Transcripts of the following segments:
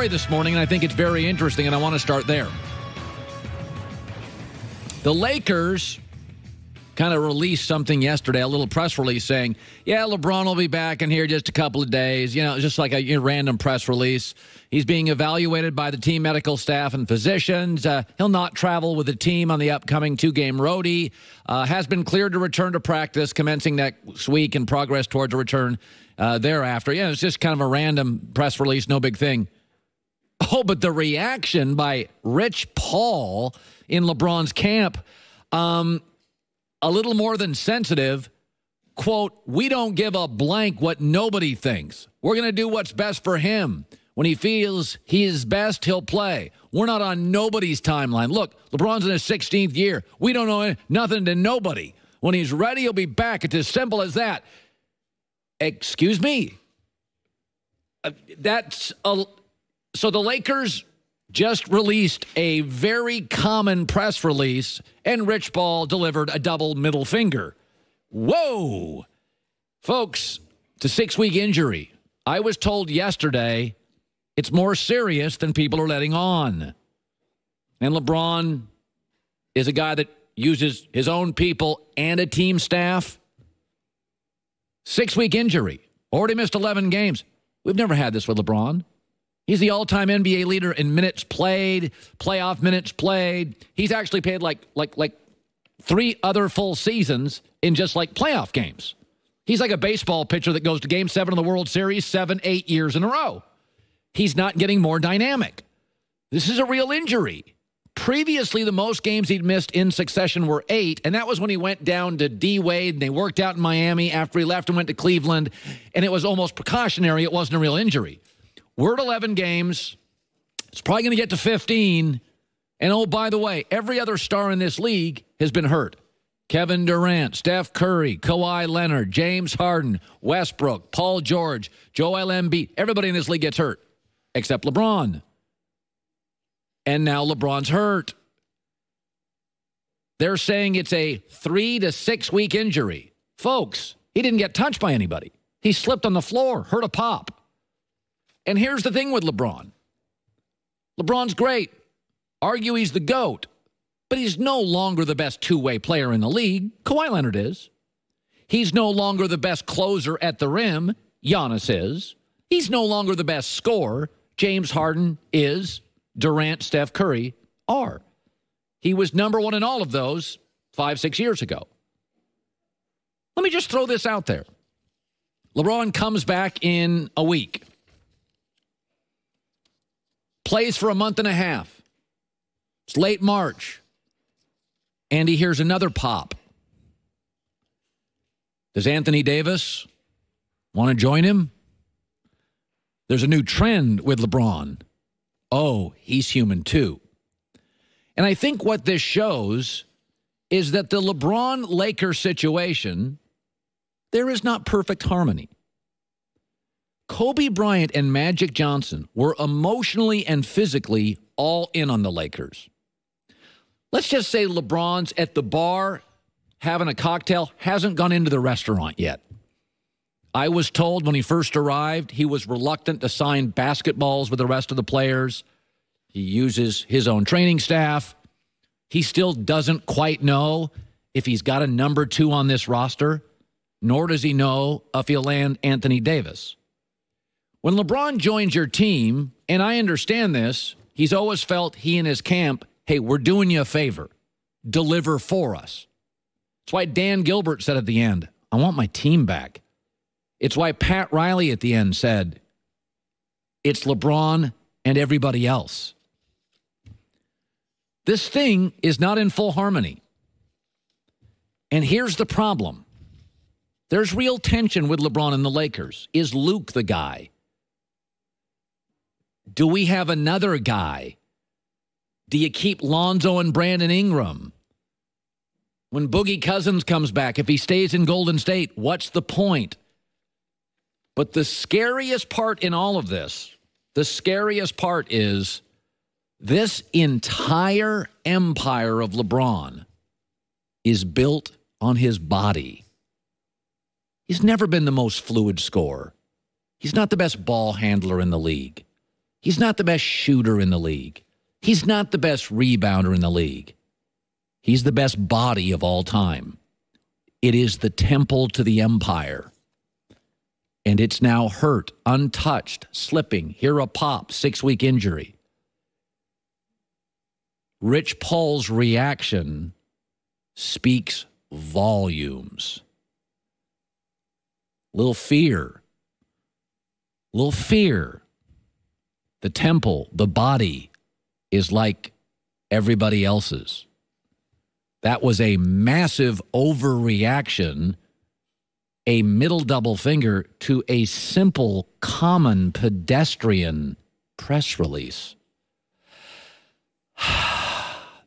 story this morning, and I think it's very interesting, and I want to start there. The Lakers kind of released something yesterday, a little press release saying, yeah, LeBron will be back in here just a couple of days. You know, just like a random press release. He's being evaluated by the team medical staff and physicians. He'll not travel with the team on the upcoming 2-game roadie. Has been cleared to return to practice commencing next week and progress towards a return thereafter. Yeah, it's just kind of a random press release, no big thing. Oh, but the reaction by Rich Paul in LeBron's camp, a little more than sensitive. Quote, we don't give a blank what nobody thinks. We're going to do what's best for him. When he feels he is best, he'll play. We're not on nobody's timeline. Look, LeBron's in his 16th year. We don't know nothing to nobody. When he's ready, he'll be back. It's as simple as that. Excuse me. So the Lakers just released a very common press release, and Rich Paul delivered a double middle finger. Whoa! Folks, it's a 6-week injury. I was told yesterday it's more serious than people are letting on. And LeBron is a guy that uses his own people and a team staff. 6-week injury. Already missed 11 games. We've never had this with LeBron. He's the all-time NBA leader in minutes played, playoff minutes played. He's actually played like 3 other full seasons in just like playoff games. He's like a baseball pitcher that goes to Game 7 of the World Series 7-8 years in a row. He's not getting more dynamic. This is a real injury. Previously, the most games he'd missed in succession were 8, and that was when he went down to D-Wade, and they worked out in Miami after he left and went to Cleveland, and it was almost precautionary. It wasn't a real injury. We're at 11 games. It's probably going to get to 15. And, oh, by the way, every other star in this league has been hurt. Kevin Durant, Steph Curry, Kawhi Leonard, James Harden, Westbrook, Paul George, Joel Embiid. Everybody in this league gets hurt except LeBron. And now LeBron's hurt. They're saying it's a 3 to 6 week injury. Folks, he didn't get touched by anybody. He slipped on the floor, hurt a pop. And here's the thing with LeBron. LeBron's great. Argue he's the GOAT. But he's no longer the best two-way player in the league. Kawhi Leonard is. He's no longer the best closer at the rim. Giannis is. He's no longer the best scorer. James Harden is. Durant, Steph Curry are. He was number one in all of those 5-6 years ago. Let me just throw this out there. LeBron comes back in a week. Plays for a month and a half. It's late March. And he hears another pop. Does Anthony Davis want to join him? There's a new trend with LeBron. Oh, he's human too. And I think what this shows is that the LeBron-Lakers situation, there is not perfect harmony. Kobe Bryant and Magic Johnson were emotionally and physically all in on the Lakers. Let's just say LeBron's at the bar having a cocktail, hasn't gone into the restaurant yet. I was told when he first arrived, he was reluctant to sign basketballs with the rest of the players. He uses his own training staff. He still doesn't quite know if he's got a number 2 on this roster, nor does he know if he'll land Anthony Davis. When LeBron joins your team, and I understand this, he's always felt he and his camp, hey, we're doing you a favor. Deliver for us. It's why Dan Gilbert said at the end, I want my team back. It's why Pat Riley at the end said, it's LeBron and everybody else. This thing is not in full harmony. And here's the problem. There's real tension with LeBron and the Lakers. Is Luke the guy? Do we have another guy? Do you keep Lonzo and Brandon Ingram? When Boogie Cousins comes back, if he stays in Golden State, what's the point? But the scariest part in all of this, the scariest part is this entire empire of LeBron is built on his body. He's never been the most fluid scorer. He's not the best ball handler in the league. He's not the best shooter in the league. He's not the best rebounder in the league. He's the best body of all time. It is the temple to the empire. And it's now hurt, untouched, slipping. Here a pop, 6-week injury. Rich Paul's reaction speaks volumes. Little fear. The temple, the body, is like everybody else's. That was a massive overreaction, a middle double finger to a simple, common, pedestrian press release.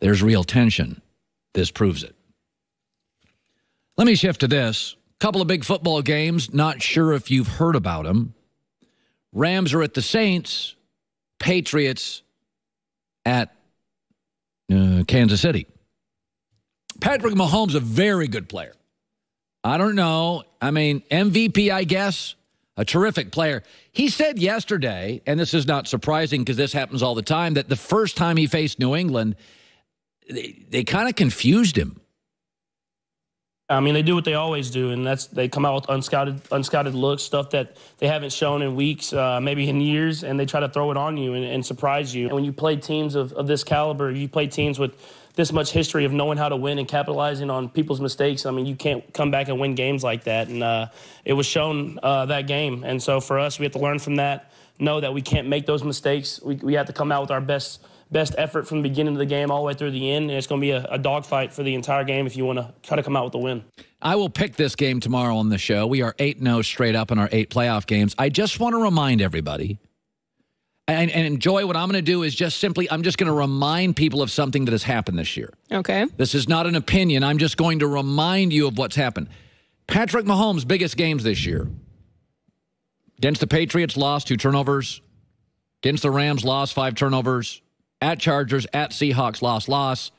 There's real tension. This proves it. Let me shift to this. Couple of big football games. Not sure if you've heard about them. Rams are at the Saints. Patriots at Kansas City. Patrick Mahomes, a very good player. I don't know. I mean, MVP, I guess. A terrific player. He said yesterday, and this is not surprising because this happens all the time, that the first time he faced New England, they kind of confused him. I mean, they do what they always do, and that's they come out with unscouted looks, stuff that they haven't shown in weeks, maybe in years, and they try to throw it on you and surprise you. And when you play teams of this caliber, you play teams with this much history of knowing how to win and capitalizing on people's mistakes. I mean, you can't come back and win games like that, and it was shown that game. And so for us, we have to learn from that, know that we can't make those mistakes. We have to come out with our best effort from the beginning of the game all the way through the end, and it's going to be a dogfight for the entire game if you want to try to come out with a win. I will pick this game tomorrow on the show. We are 8-0 straight up in our 8 playoff games. I just want to remind everybody, and enjoy what I'm going to do is just simply, I'm just going to remind people of something that has happened this year. Okay. This is not an opinion. I'm just going to remind you of what's happened. Patrick Mahomes' biggest games this year. Against the Patriots, lost 2 turnovers. Against the Rams, lost 5 turnovers. At Chargers, at Seahawks, loss.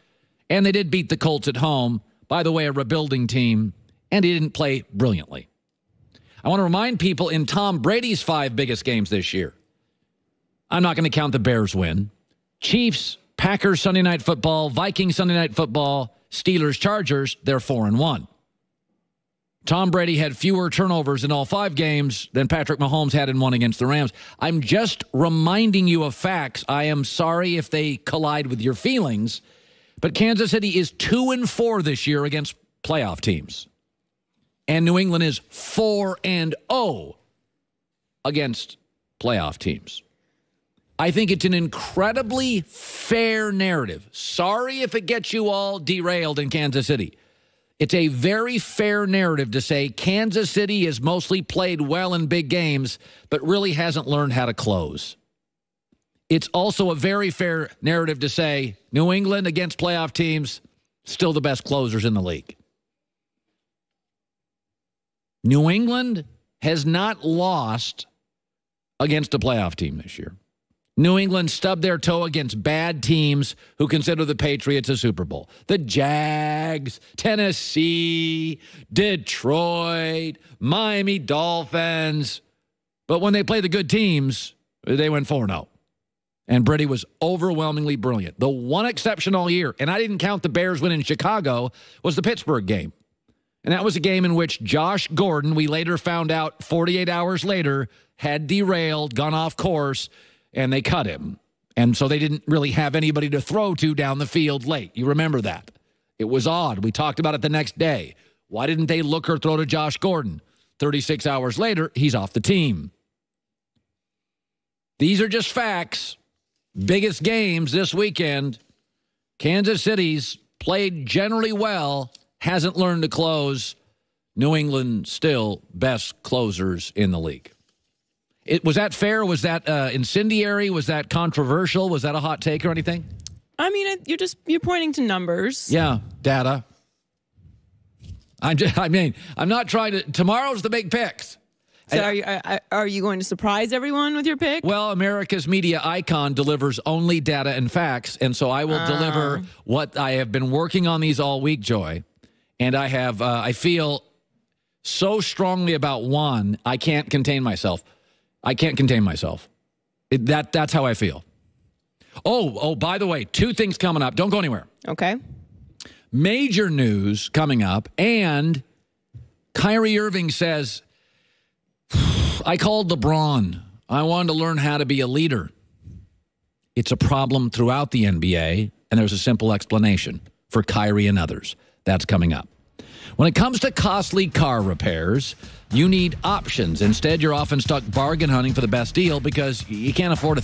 And they did beat the Colts at home. By the way, a rebuilding team. And he didn't play brilliantly. I want to remind people in Tom Brady's 5 biggest games this year. I'm not going to count the Bears win. Chiefs, Packers Sunday Night Football, Vikings Sunday Night Football, Steelers, Chargers, they're 4-1. Tom Brady had fewer turnovers in all 5 games than Patrick Mahomes had in one against the Rams. I'm just reminding you of facts. I am sorry if they collide with your feelings, but Kansas City is 2-4 this year against playoff teams. And New England is 4-0 against playoff teams. I think it's an incredibly fair narrative. Sorry if it gets you all derailed in Kansas City. It's a very fair narrative to say Kansas City has mostly played well in big games, but really hasn't learned how to close. It's also a very fair narrative to say New England against playoff teams, still the best closers in the league. New England has not lost against a playoff team this year. New England stubbed their toe against bad teams who consider the Patriots a Super Bowl. The Jags, Tennessee, Detroit, Miami Dolphins. But when they play the good teams, they went 4-0. And Brady was overwhelmingly brilliant. The one exception all year, and I didn't count the Bears win in Chicago, was the Pittsburgh game. And that was a game in which Josh Gordon, we later found out 48 hours later, had derailed, gone off course, and they cut him. And so they didn't really have anybody to throw to down the field late. You remember that. It was odd. We talked about it the next day. Why didn't they look or throw to Josh Gordon? 36 hours later, he's off the team. These are just facts. Biggest games this weekend. Kansas City's played generally well, hasn't learned to close. New England still best closers in the league. Was that fair? Was that incendiary? Was that controversial? Was that a hot take or anything? I mean, you're pointing to numbers. Yeah, data. I'm not trying to. Tomorrow's the big picks. So are you going to surprise everyone with your pick? Well, America's media icon delivers only data and facts, and so I will deliver what I have been working on these all week, Joy. And I feel so strongly about one, I can't contain myself. That's how I feel. Oh, by the way, 2 things coming up. Don't go anywhere. Okay. Major news coming up, and Kyrie Irving says, I called LeBron. I wanted to learn how to be a leader. It's a problem throughout the NBA, and there's a simple explanation for Kyrie and others. That's coming up. When it comes to costly car repairs, you need options. Instead, you're often stuck bargain hunting for the best deal because you can't afford a